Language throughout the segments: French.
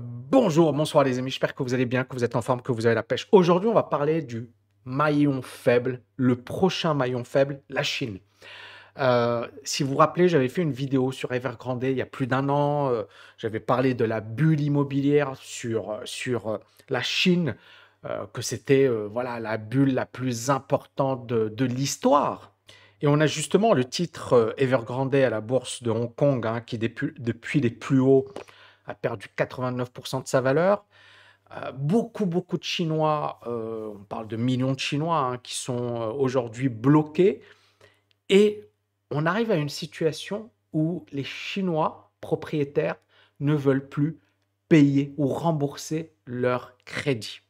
Bonjour, bonsoir les amis, j'espère que vous allez bien, que vous êtes en forme, que vous avez la pêche. Aujourd'hui, on va parler du maillon faible, le prochain maillon faible, la Chine. Si vous vous rappelez, j'avais fait une vidéo sur Evergrande il y a plus d'un an. J'avais parlé de la bulle immobilière sur la Chine, que c'était voilà, la bulle la plus importante de l'histoire. Et on a justement le titre Evergrande à la bourse de Hong Kong, hein, qui depuis les plus hauts a perdu 89% de sa valeur. Beaucoup de Chinois, on parle de millions de Chinois, hein, qui sont aujourd'hui bloqués. Et on arrive à une situation où les Chinois propriétaires ne veulent plus payer ou rembourser leur crédit.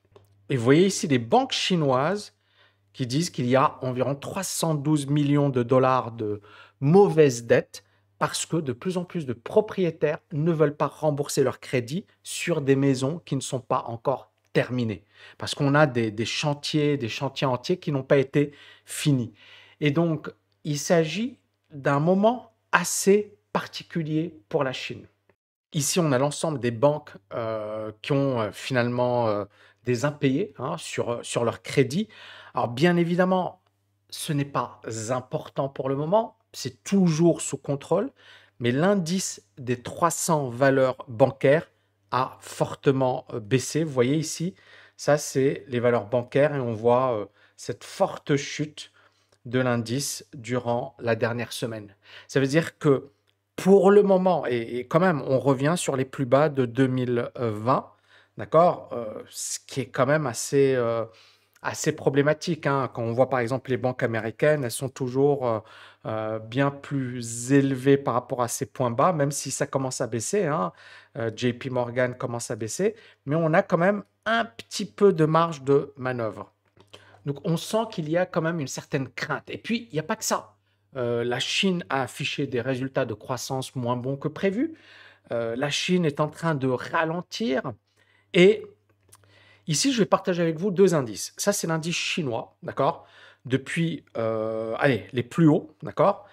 Et vous voyez ici les banques chinoises qui disent qu'il y a environ 312 millions de dollars de mauvaises dettes parce que de plus en plus de propriétaires ne veulent pas rembourser leur crédit sur des maisons qui ne sont pas encore terminées. Parce qu'on a des chantiers entiers qui n'ont pas été finis. Et donc, il s'agit d'un moment assez particulier pour la Chine. Ici, on a l'ensemble des banques qui ont finalement des impayés, hein, sur leur crédit. Alors, bien évidemment, ce n'est pas important pour le moment, c'est toujours sous contrôle, mais l'indice des 300 valeurs bancaires a fortement baissé. Vous voyez ici, ça, c'est les valeurs bancaires et on voit cette forte chute de l'indice durant la dernière semaine. Ça veut dire que pour le moment, et quand même, on revient sur les plus bas de 2020, d'accord, ce qui est quand même assez problématique, hein. Quand on voit par exemple les banques américaines, elles sont toujours bien plus élevées par rapport à ces points bas, même si ça commence à baisser, hein. JP Morgan commence à baisser, mais on a quand même un petit peu de marge de manœuvre. Donc on sent qu'il y a quand même une certaine crainte. Et puis, il n'y a pas que ça. La Chine a affiché des résultats de croissance moins bons que prévu. La Chine est en train de ralentir. Et ici, je vais partager avec vous deux indices. Ça, c'est l'indice chinois, d'accord? Depuis, allez, les plus hauts, d'accord?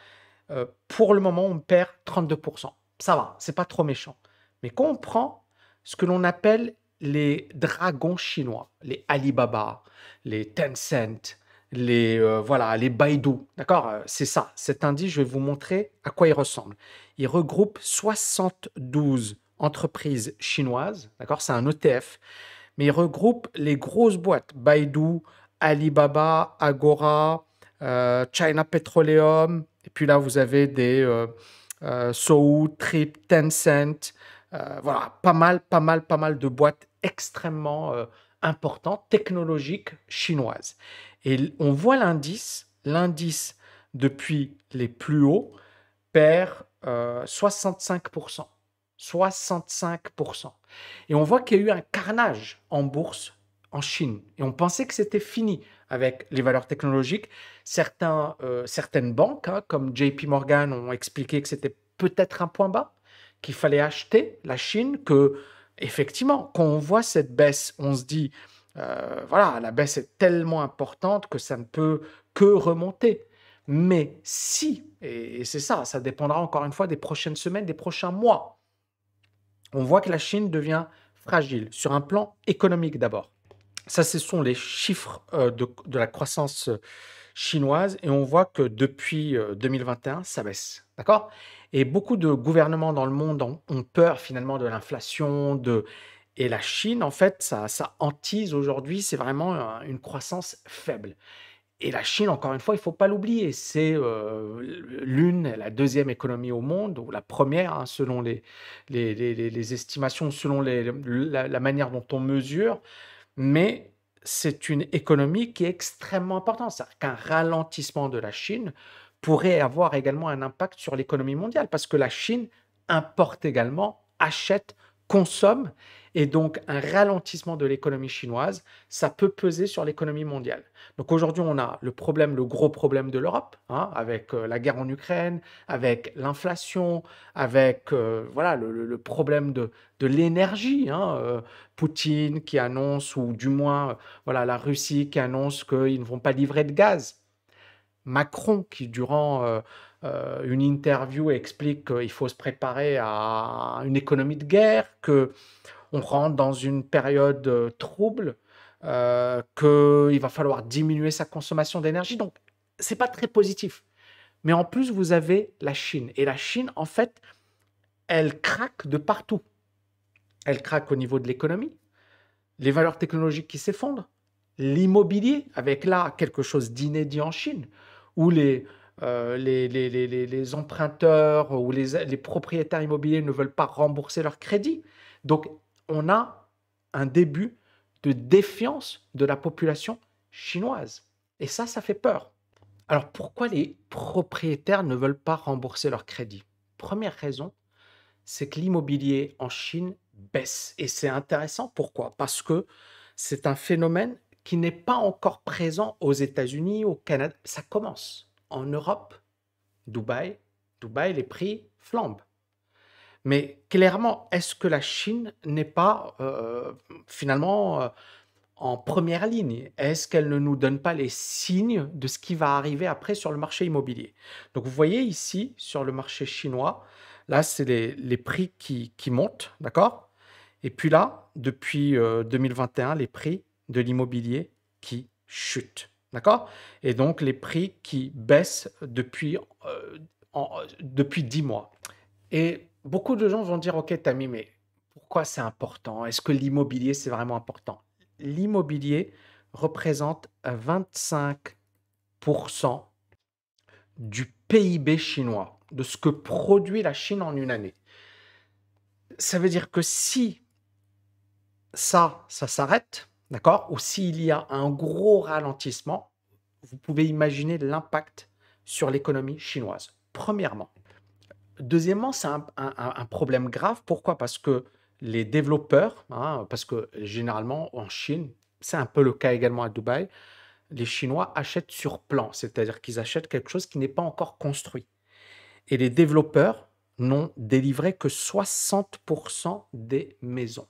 Pour le moment, on perd 32%. Ça va, c'est pas trop méchant. Mais quand on prend ce que l'on appelle les dragons chinois, les Alibaba, les Tencent, voilà, les Baidu, d'accord? C'est ça. Cet indice, je vais vous montrer à quoi il ressemble. Il regroupe 72 entreprises chinoises, d'accord? C'est un ETF, mais il regroupe les grosses boîtes, Baidu, Alibaba, Agora, China Petroleum, et puis là, vous avez des Sohu, Trip, Tencent, voilà, pas mal de boîtes extrêmement importantes, technologiques chinoises. Et on voit l'indice depuis les plus hauts perd 65%. 65%. Et on voit qu'il y a eu un carnage en bourse en Chine. Et on pensait que c'était fini avec les valeurs technologiques. Certaines banques, hein, comme JP Morgan, ont expliqué que c'était peut-être un point bas, qu'il fallait acheter la Chine, que effectivement, quand on voit cette baisse, on se dit, voilà, la baisse est tellement importante que ça ne peut que remonter. Mais si, et c'est ça, ça dépendra encore une fois des prochaines semaines, des prochains mois, on voit que la Chine devient fragile sur un plan économique d'abord. Ça, ce sont les chiffres de la croissance chinoise et on voit que depuis 2021, ça baisse. D'accord? Et beaucoup de gouvernements dans le monde ont peur finalement de l'inflation, et la Chine, en fait, ça hantise aujourd'hui, c'est vraiment une croissance faible. Et la Chine, encore une fois, il ne faut pas l'oublier, c'est la deuxième économie au monde, ou la première, hein, selon les estimations, selon la manière dont on mesure, mais c'est une économie qui est extrêmement importante. C'est-à-dire qu'un ralentissement de la Chine pourrait avoir également un impact sur l'économie mondiale, parce que la Chine importe également, achète, consomme, et donc un ralentissement de l'économie chinoise, ça peut peser sur l'économie mondiale. Donc aujourd'hui, on a le gros problème de l'Europe, hein, avec la guerre en Ukraine, avec l'inflation, avec voilà, le problème de l'énergie, hein, Poutine qui annonce, ou du moins voilà, la Russie qui annonce qu'ils ne vont pas livrer de gaz. Macron qui, durant une interview, explique qu'il faut se préparer à une économie de guerre, que on rentre dans une période trouble, qu'il va falloir diminuer sa consommation d'énergie. Donc, c'est pas très positif. Mais en plus, vous avez la Chine. Et la Chine, en fait, elle craque de partout. Elle craque au niveau de l'économie, les valeurs technologiques qui s'effondrent, l'immobilier, avec là quelque chose d'inédit en Chine, où les emprunteurs ou les propriétaires immobiliers ne veulent pas rembourser leur crédit. Donc, on a un début de défiance de la population chinoise. Et ça fait peur. Alors, pourquoi les propriétaires ne veulent pas rembourser leur crédit? Première raison, c'est que l'immobilier en Chine baisse. Et c'est intéressant. Pourquoi? Parce que c'est un phénomène qui n'est pas encore présent aux États-Unis, au Canada. Ça commence. En Europe, Dubaï, les prix flambent. Mais clairement, est-ce que la Chine n'est pas finalement en première ligne? Est-ce qu'elle ne nous donne pas les signes de ce qui va arriver après sur le marché immobilier? Donc vous voyez ici, sur le marché chinois, là, c'est les prix qui montent, d'accord? Et puis là, depuis 2021, les prix de l'immobilier qui chutent, d'accord? Et donc les prix qui baissent depuis 10 mois. Et beaucoup de gens vont dire, OK, Tammy, mais pourquoi c'est important? Est-ce que l'immobilier, c'est vraiment important? L'immobilier représente 25% du PIB chinois, de ce que produit la Chine en une année. Ça veut dire que si ça s'arrête, d'accord, ou s'il y a un gros ralentissement, vous pouvez imaginer l'impact sur l'économie chinoise, premièrement. Deuxièmement, c'est un problème grave. Pourquoi? Parce que les développeurs, hein, parce que généralement en Chine, c'est un peu le cas également à Dubaï, les Chinois achètent sur plan, c'est-à-dire qu'ils achètent quelque chose qui n'est pas encore construit. Et les développeurs n'ont délivré que 60% des maisons.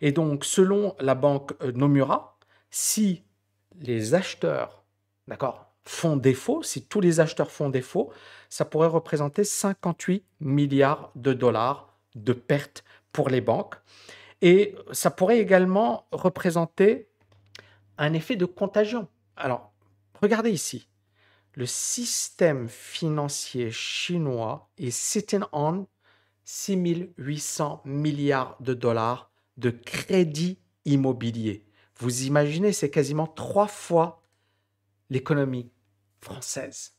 Et donc, selon la banque Nomura, si les acheteurs, d'accord, font défaut, si tous les acheteurs font défaut, ça pourrait représenter 58 milliards de dollars de pertes pour les banques. Et ça pourrait également représenter un effet de contagion. Alors, regardez ici. Le système financier chinois est sitting on 6 800 milliards de dollars de crédit immobilier. Vous imaginez, c'est quasiment 3 fois l'économie française.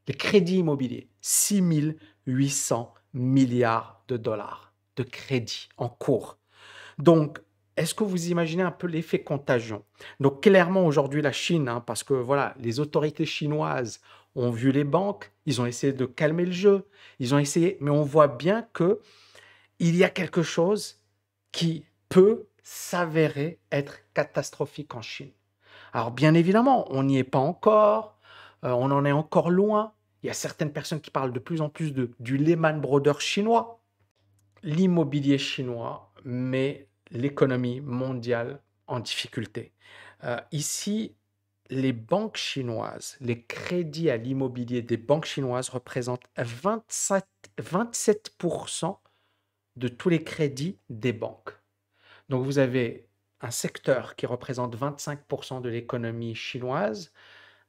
Les crédits immobiliers, 6 800 milliards de dollars de crédit en cours. Donc, est-ce que vous imaginez un peu l'effet contagion? Donc, clairement, aujourd'hui, la Chine, hein, parce que voilà, les autorités chinoises ont vu les banques, ils ont essayé de calmer le jeu, ils ont essayé, mais on voit bien que il y a quelque chose qui peut s'avérer être catastrophique en Chine. Alors, bien évidemment, on n'y est pas encore, on en est encore loin. Il y a certaines personnes qui parlent de plus en plus du Lehman Brothers chinois. L'immobilier chinois met l'économie mondiale en difficulté. Ici, les banques chinoises, les crédits à l'immobilier des banques chinoises représentent 27% de tous les crédits des banques. Donc vous avez un secteur qui représente 25% de l'économie chinoise,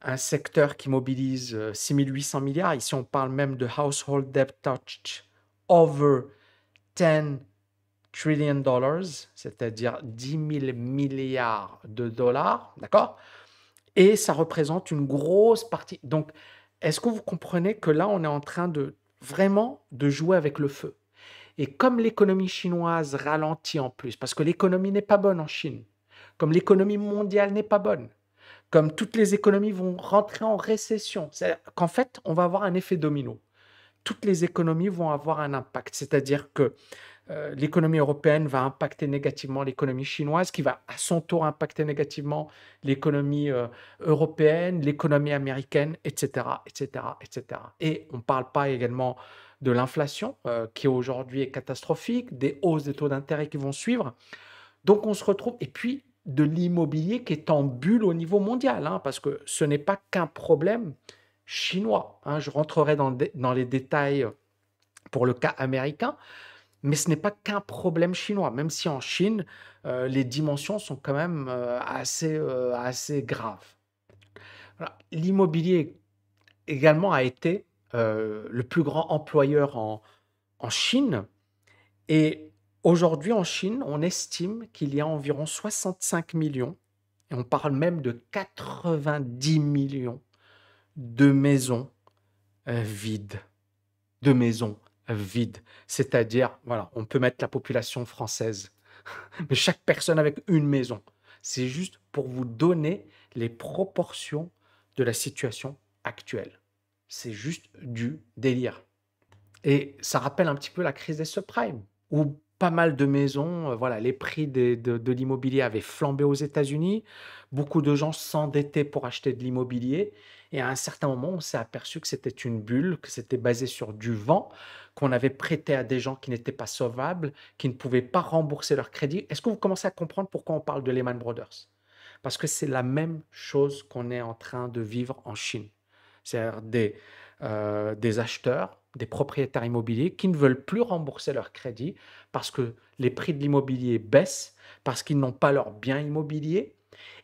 un secteur qui mobilise 6 800 milliards. Ici, on parle même de household debt touched over 10 trillion dollars, c'est-à-dire 10 000 milliards de dollars, d'accord? Et ça représente une grosse partie. Donc, est-ce que vous comprenez que là, on est en train de vraiment de jouer avec le feu? Et comme l'économie chinoise ralentit en plus, parce que l'économie n'est pas bonne en Chine, comme l'économie mondiale n'est pas bonne, comme toutes les économies vont rentrer en récession, c'est-à-dire qu'en fait, on va avoir un effet domino. Toutes les économies vont avoir un impact, c'est-à-dire que l'économie européenne va impacter négativement l'économie chinoise, qui va à son tour impacter négativement l'économie européenne, l'économie américaine, etc., etc., etc. Et on ne parle pas également de l'inflation, qui aujourd'hui est catastrophique, des hausses des taux d'intérêt qui vont suivre. Donc on se retrouve, et puis de l'immobilier qui est en bulle au niveau mondial, hein, parce que ce n'est pas qu'un problème chinois, hein. Je rentrerai dans les détails pour le cas américain. Mais ce n'est pas qu'un problème chinois, même si en Chine, les dimensions sont quand même assez graves. Voilà. L'immobilier également a été le plus grand employeur en Chine. Et aujourd'hui, en Chine, on estime qu'il y a environ 65 millions, et on parle même de 90 millions de maisons vides. De maisons vides. C'est-à-dire, voilà, on peut mettre la population française, mais chaque personne avec une maison. C'est juste pour vous donner les proportions de la situation actuelle. C'est juste du délire. Et ça rappelle un petit peu la crise des subprimes, où pas mal de maisons, voilà, les prix de l'immobilier avaient flambé aux États-Unis. Beaucoup de gens s'endettaient pour acheter de l'immobilier. Et à un certain moment, on s'est aperçu que c'était une bulle, que c'était basé sur du vent, qu'on avait prêté à des gens qui n'étaient pas sauvables, qui ne pouvaient pas rembourser leur crédit. Est-ce que vous commencez à comprendre pourquoi on parle de Lehman Brothers? Parce que c'est la même chose qu'on est en train de vivre en Chine. C'est-à-dire des acheteurs, des propriétaires immobiliers qui ne veulent plus rembourser leur crédit parce que les prix de l'immobilier baissent, parce qu'ils n'ont pas leur bien immobilier.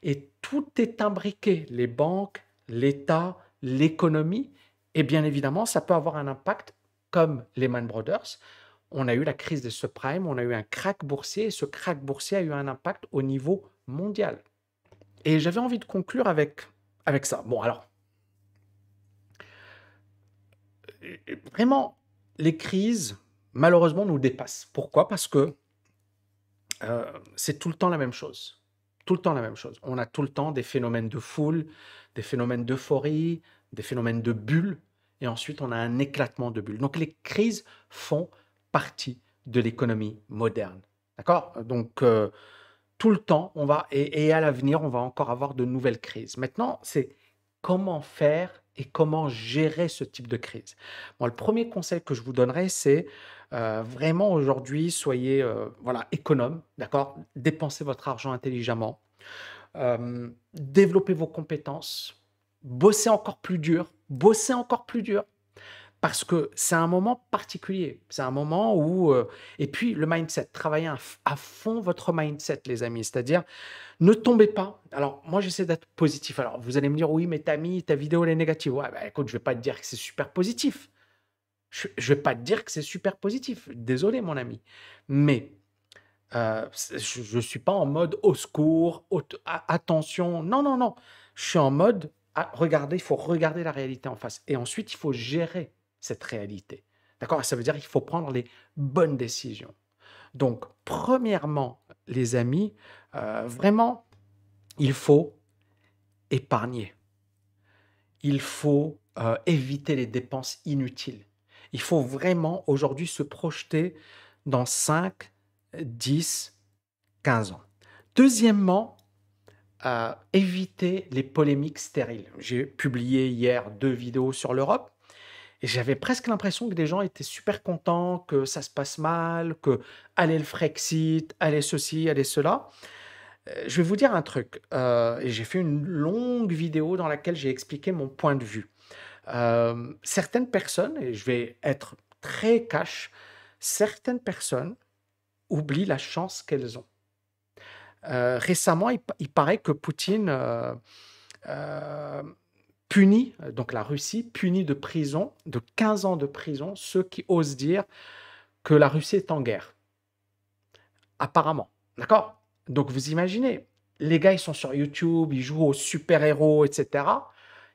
Et tout est imbriqué, les banques, l'État, l'économie. Et bien évidemment, ça peut avoir un impact comme Lehman Brothers. On a eu la crise des subprimes, on a eu un krach boursier, et ce krach boursier a eu un impact au niveau mondial. Et j'avais envie de conclure avec ça. Bon, alors, vraiment, les crises, malheureusement, nous dépassent. Pourquoi? Parce que c'est tout le temps la même chose. Tout le temps la même chose. On a tout le temps des phénomènes de foule, des phénomènes d'euphorie, des phénomènes de bulles, et ensuite on a un éclatement de bulles. Donc les crises font partie de l'économie moderne. D'accord? Donc tout le temps, et à l'avenir, on va encore avoir de nouvelles crises. Maintenant, c'est comment faire et comment gérer ce type de crise. Bon, le premier conseil que je vous donnerais, c'est vraiment aujourd'hui, soyez voilà, économe, d'accord? Dépensez votre argent intelligemment, développez vos compétences, bossez encore plus dur, parce que c'est un moment particulier. C'est un moment où et puis le mindset, travaillez à fond votre mindset, les amis. C'est-à-dire, ne tombez pas. Alors, moi, j'essaie d'être positif. Alors, vous allez me dire: «Oui, mais tu mis ta vidéo, elle est négative». Ouais, bah, écoute, je vais pas te dire que c'est super positif. Je vais pas te dire que c'est super positif. Désolé, mon ami. Mais je ne suis pas en mode: «Au secours, attention». Non, non, non. Je suis en mode: «Ah, regardez, il faut regarder la réalité en face et ensuite il faut gérer cette réalité». D'accord? Ça veut dire qu'il faut prendre les bonnes décisions. Donc premièrement, les amis, vraiment, il faut épargner. Il faut, éviter les dépenses inutiles. Il faut vraiment aujourd'hui se projeter dans 5, 10, 15 ans. Deuxièmement, éviter les polémiques stériles. J'ai publié hier 2 vidéos sur l'Europe et j'avais presque l'impression que les gens étaient super contents, que ça se passe mal, que allez le Frexit, allez ceci, allez cela. Je vais vous dire un truc, et j'ai fait une longue vidéo dans laquelle j'ai expliqué mon point de vue. Certaines personnes, et je vais être très cash, certaines personnes oublient la chance qu'elles ont. Récemment, il paraît que Poutine punit, donc la Russie punit de prison, de 15 ans de prison, ceux qui osent dire que la Russie est en guerre. Apparemment. D'accord? Donc vous imaginez, les gars, ils sont sur YouTube, ils jouent aux super-héros, etc.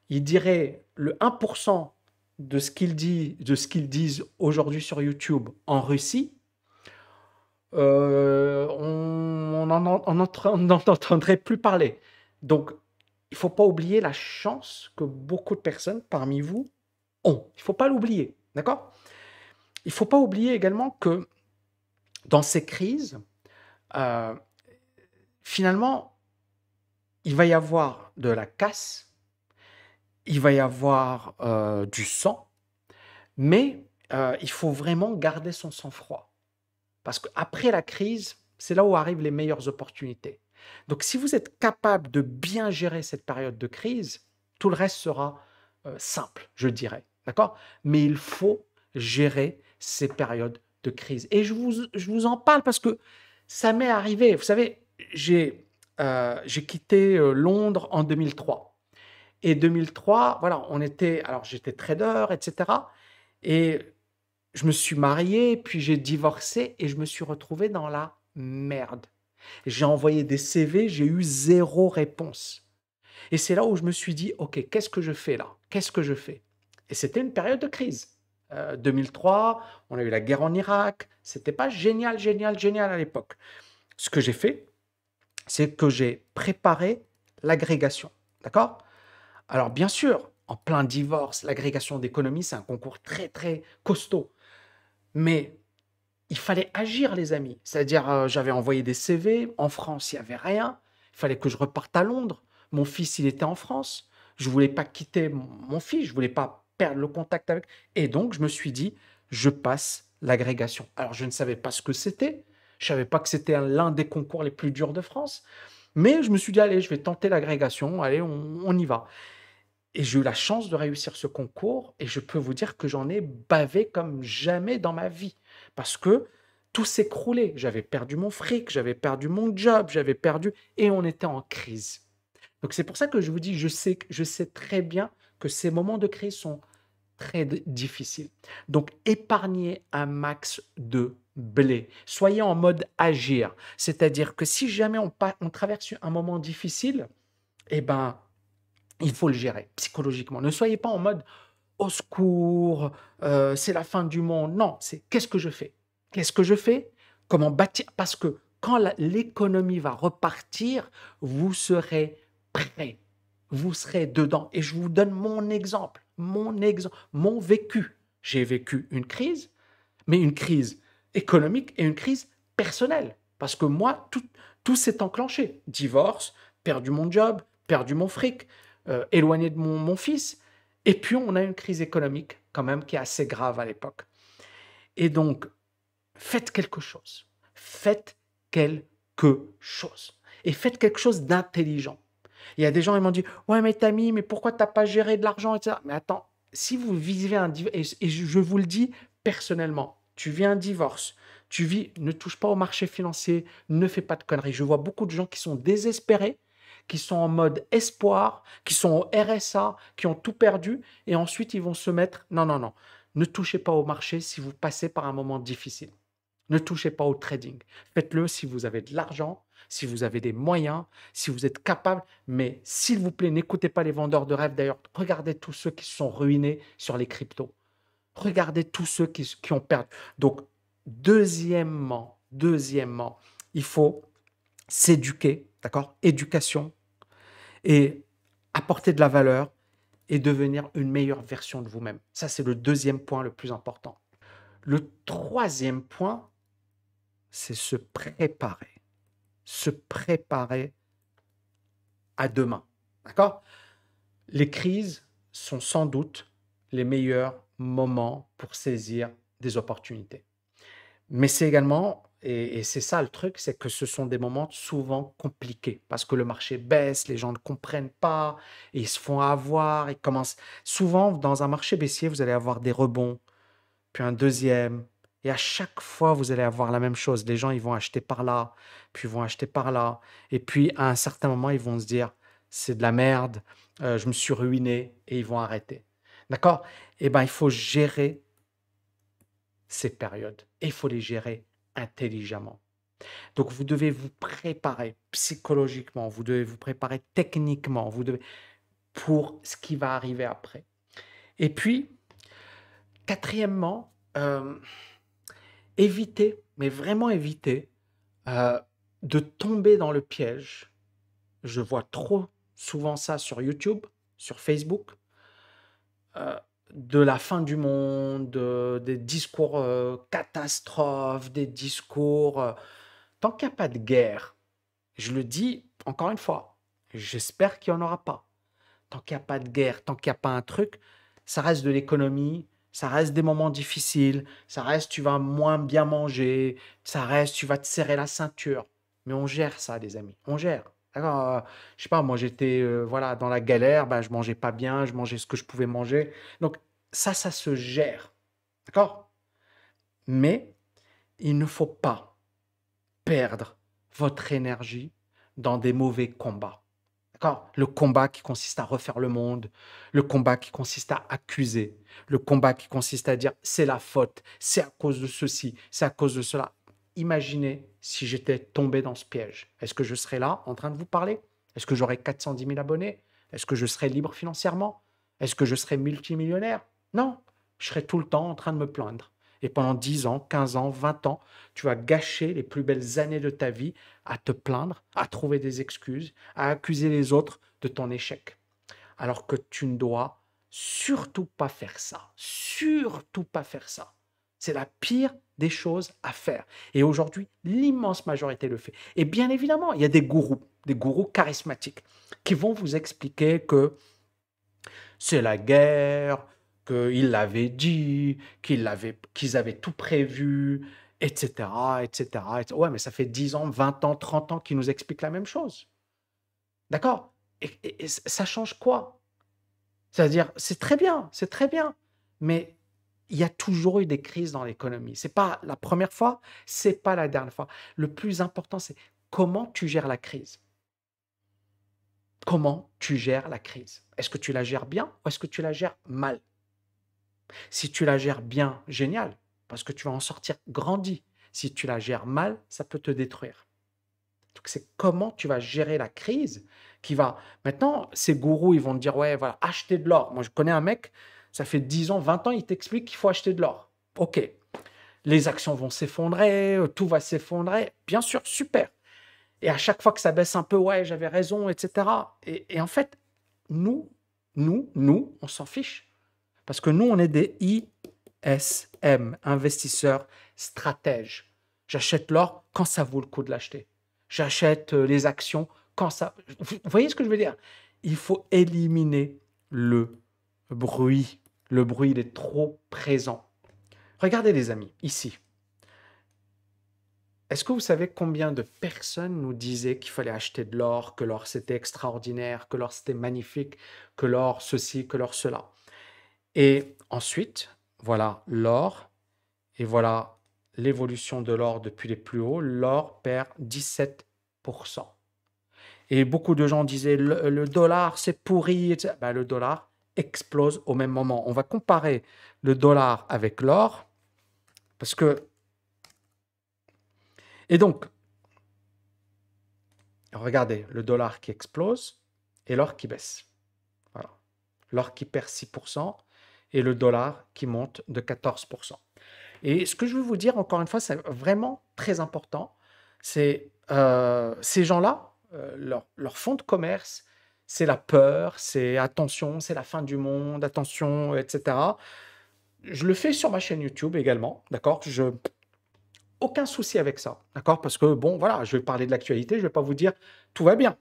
Ils diraient le 1% de ce qu'ils disent aujourd'hui sur YouTube en Russie, on n'en entendrait plus parler. Donc, il ne faut pas oublier la chance que beaucoup de personnes parmi vous ont. Il ne faut pas l'oublier, d'accord? Il ne faut pas oublier également que dans ces crises, euh, finalement, il va y avoir de la casse, il va y avoir du sang, mais il faut vraiment garder son sang-froid. Parce qu'après la crise, c'est là où arrivent les meilleures opportunités. Donc si vous êtes capable de bien gérer cette période de crise, tout le reste sera simple, je dirais. D'accord? Mais il faut gérer ces périodes de crise. Et je vous en parle parce que ça m'est arrivé. Vous savez, j'ai quitté Londres en 2003. Et 2003, voilà, alors j'étais trader, etc. Et je me suis marié, puis j'ai divorcé et je me suis retrouvé dans la merde. J'ai envoyé des CV, j'ai eu zéro réponse. Et c'est là où je me suis dit, OK, qu'est-ce que je fais là? Qu'est-ce que je fais? Et c'était une période de crise. 2003, on a eu la guerre en Irak. C'était pas génial, génial, génial à l'époque. Ce que j'ai fait, c'est que j'ai préparé l'agrégation. D'accord? Alors, bien sûr, en plein divorce, l'agrégation d'économie, c'est un concours très, très costaud. Mais il fallait agir, les amis. C'est-à-dire, j'avais envoyé des CV. En France, il n'y avait rien. Il fallait que je reparte à Londres. Mon fils, il était en France. Je ne voulais pas quitter mon fils. Je ne voulais pas perdre le contact avec. Et donc, je me suis dit, je passe l'agrégation. Alors, je ne savais pas ce que c'était. Je ne savais pas que c'était l'un des concours les plus durs de France. Mais je me suis dit, allez, je vais tenter l'agrégation. Allez, on y va. Et j'ai eu la chance de réussir ce concours et je peux vous dire que j'en ai bavé comme jamais dans ma vie parce que tout s'écroulait. J'avais perdu mon fric, j'avais perdu mon job, j'avais perdu et on était en crise. Donc c'est pour ça que je vous dis, je sais très bien que ces moments de crise sont très difficiles. Donc épargnez un max de blé. Soyez en mode agir. C'est-à-dire que si jamais on traverse un moment difficile, eh ben, il faut le gérer psychologiquement. Ne soyez pas en mode au secours, c'est la fin du monde. Non, c'est qu'est-ce que je fais? Qu'est-ce que je fais? Comment bâtir? Parce que quand l'économie va repartir, vous serez prêt. Vous serez dedans. Et je vous donne mon exemple, mon vécu. J'ai vécu une crise, mais une crise économique et une crise personnelle. Parce que moi, tout s'est enclenché. Divorce, perdu mon job, perdu mon fric, éloigné de mon fils. Et puis, on a une crise économique quand même qui est assez grave à l'époque. Et donc, faites quelque chose. Faites quelque chose. Et faites quelque chose d'intelligent. Il y a des gens qui m'ont dit, ouais, mais Tammy, mais pourquoi tu n'as pas géré de l'argent, etc. Mais attends, si vous vivez et je vous le dis personnellement, tu vis un divorce, ne touche pas au marché financier, ne fais pas de conneries. Je vois beaucoup de gens qui sont désespérés, qui sont en mode espoir, qui sont au RSA, qui ont tout perdu, et ensuite ils vont se mettre, non, non, non, ne touchez pas au marché si vous passez par un moment difficile. Ne touchez pas au trading. Faites-le si vous avez de l'argent, si vous avez des moyens, si vous êtes capable. Mais s'il vous plaît, n'écoutez pas les vendeurs de rêves. D'ailleurs, regardez tous ceux qui se sont ruinés sur les cryptos. Regardez tous ceux qui ont perdu. Donc, deuxièmement, il faut s'éduquer, d'accord? Éducation et apporter de la valeur et devenir une meilleure version de vous-même. Ça, c'est le deuxième point le plus important. Le troisième point, c'est se préparer. Se préparer à demain. D'accord? Les crises sont sans doute les meilleurs moments pour saisir des opportunités. Mais c'est également, et c'est ça le truc, c'est que ce sont des moments souvent compliqués parce que le marché baisse, les gens ne comprennent pas, et ils se font avoir, ils commencent. Souvent, dans un marché baissier, vous allez avoir des rebonds, puis un deuxième. Et à chaque fois, vous allez avoir la même chose. Les gens, ils vont acheter par là, puis ils vont acheter par là. Et puis, à un certain moment, ils vont se dire, c'est de la merde, je me suis ruiné, et ils vont arrêter. D'accord? Eh bien, il faut gérer ces périodes. Et il faut les gérer intelligemment. Donc, vous devez vous préparer psychologiquement, vous devez vous préparer techniquement, pour ce qui va arriver après. Et puis, quatrièmement, évitez, mais vraiment évitez, euh, de tomber dans le piège. Je vois trop souvent ça sur YouTube, sur Facebook, euh, de la fin du monde, des discours catastrophes, des discours. Tant qu'il n'y a pas de guerre, je le dis encore une fois, j'espère qu'il n'y en aura pas. Tant qu'il n'y a pas de guerre, tant qu'il n'y a pas un truc, ça reste de l'économie, ça reste des moments difficiles, ça reste tu vas moins bien manger, ça reste tu vas te serrer la ceinture. Mais on gère ça, les amis, on gère. D'accord, je sais pas, moi j'étais voilà, dans la galère, ben, je mangeais pas bien, je mangeais ce que je pouvais manger. Donc ça se gère. D'accord? Mais il ne faut pas perdre votre énergie dans des mauvais combats. D'accord? Le combat qui consiste à refaire le monde, le combat qui consiste à accuser, le combat qui consiste à dire c'est la faute, c'est à cause de ceci, c'est à cause de cela. Imaginez si j'étais tombé dans ce piège. Est-ce que je serais là en train de vous parler? Est-ce que j'aurais 410 000 abonnés? Est-ce que je serais libre financièrement? Est-ce que je serais multimillionnaire? Non, je serais tout le temps en train de me plaindre. Et pendant 10 ans, 15 ans, 20 ans, tu vas gâcher les plus belles années de ta vie à te plaindre, à trouver des excuses, à accuser les autres de ton échec. Alors que tu ne dois surtout pas faire ça. Surtout pas faire ça. C'est la pire des choses à faire. Et aujourd'hui, l'immense majorité le fait. Et bien évidemment, il y a des gourous charismatiques, qui vont vous expliquer que c'est la guerre, qu'ils l'avaient dit, qu'ils avaient tout prévu, etc., etc., etc. Ouais, mais ça fait 10 ans, 20 ans, 30 ans qu'ils nous expliquent la même chose. D'accord? Et ça change quoi? C'est-à-dire, c'est très bien, mais il y a toujours eu des crises dans l'économie. C'est pas la première fois, c'est pas la dernière fois. Le plus important, c'est comment tu gères la crise. Comment tu gères la crise? Est-ce que tu la gères bien ou est-ce que tu la gères mal? Si tu la gères bien, génial, parce que tu vas en sortir grandi. Si tu la gères mal, ça peut te détruire. Donc, c'est comment tu vas gérer la crise qui va. Maintenant, ces gourous, ils vont te dire, ouais, voilà, acheter de l'or. Moi, je connais un mec, ça fait 10 ans, 20 ans, il t'explique qu'il faut acheter de l'or. OK. Les actions vont s'effondrer, tout va s'effondrer. Bien sûr, super. Et à chaque fois que ça baisse un peu, ouais, j'avais raison, etc. Et en fait, nous, on s'en fiche. Parce que nous, on est des ISM, investisseurs stratèges. J'achète l'or quand ça vaut le coup de l'acheter. J'achète les actions quand ça... Vous voyez ce que je veux dire? Il faut éliminer le bruit. Le bruit, il est trop présent. Regardez les amis, ici. Est-ce que vous savez combien de personnes nous disaient qu'il fallait acheter de l'or, que l'or c'était extraordinaire, que l'or c'était magnifique, que l'or ceci, que l'or cela? Et ensuite, voilà l'or, et voilà l'évolution de l'or depuis les plus hauts. L'or perd 17%. Et beaucoup de gens disaient le dollar c'est pourri, etc. Ben, le dollar explose au même moment. On va comparer le dollar avec l'or, parce que... Et donc, regardez, le dollar qui explose et l'or qui baisse. Voilà. L'or qui perd 6% et le dollar qui monte de 14%. Et ce que je veux vous dire, encore une fois, c'est vraiment très important, c'est ces gens-là, leur fonds de commerce, c'est la peur, c'est attention, c'est la fin du monde, attention, etc. Je le fais sur ma chaîne YouTube également, d'accord? Aucun souci avec ça, d'accord? Parce que bon, voilà, je vais parler de l'actualité, je ne vais pas vous dire tout va bien.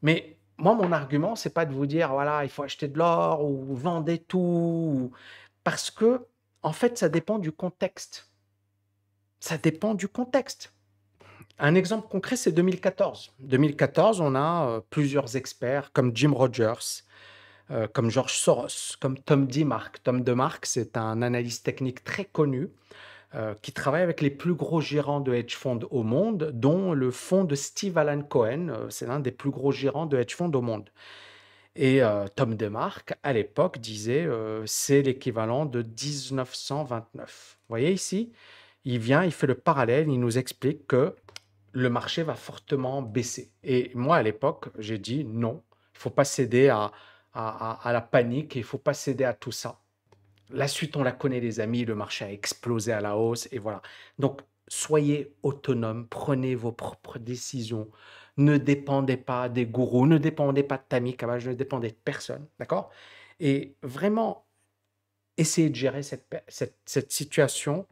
Mais moi, mon argument, c'est pas de vous dire, voilà, il faut acheter de l'or ou vendez tout, parce que, en fait, ça dépend du contexte. Ça dépend du contexte. Un exemple concret, c'est 2014. 2014, on a plusieurs experts comme Jim Rogers, comme George Soros, comme Tom DeMark. Tom DeMark, c'est un analyste technique très connu qui travaille avec les plus gros gérants de hedge funds au monde, dont le fonds de Steve Allen Cohen. C'est l'un des plus gros gérants de hedge funds au monde. Et Tom DeMark, à l'époque, disait c'est l'équivalent de 1929. Vous voyez ici, il vient, il fait le parallèle, il nous explique que le marché va fortement baisser. Et moi, à l'époque, j'ai dit non, il ne faut pas céder à la panique, il ne faut pas céder à tout ça. La suite, on la connaît, les amis, le marché a explosé à la hausse, et voilà. Donc, soyez autonomes, prenez vos propres décisions, ne dépendez pas des gourous, ne dépendez pas de Tammy Cabage, ne dépendez de personne, d'accord? Et vraiment, essayez de gérer cette situation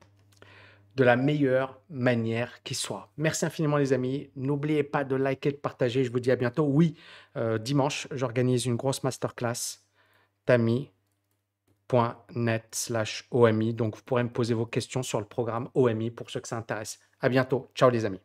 de la meilleure manière qui soit. Merci infiniment les amis. N'oubliez pas de liker, de partager. Je vous dis à bientôt. Oui, dimanche, j'organise une grosse masterclass, tami.net/OMI. Donc, vous pourrez me poser vos questions sur le programme OMI pour ceux que ça intéresse. À bientôt. Ciao les amis.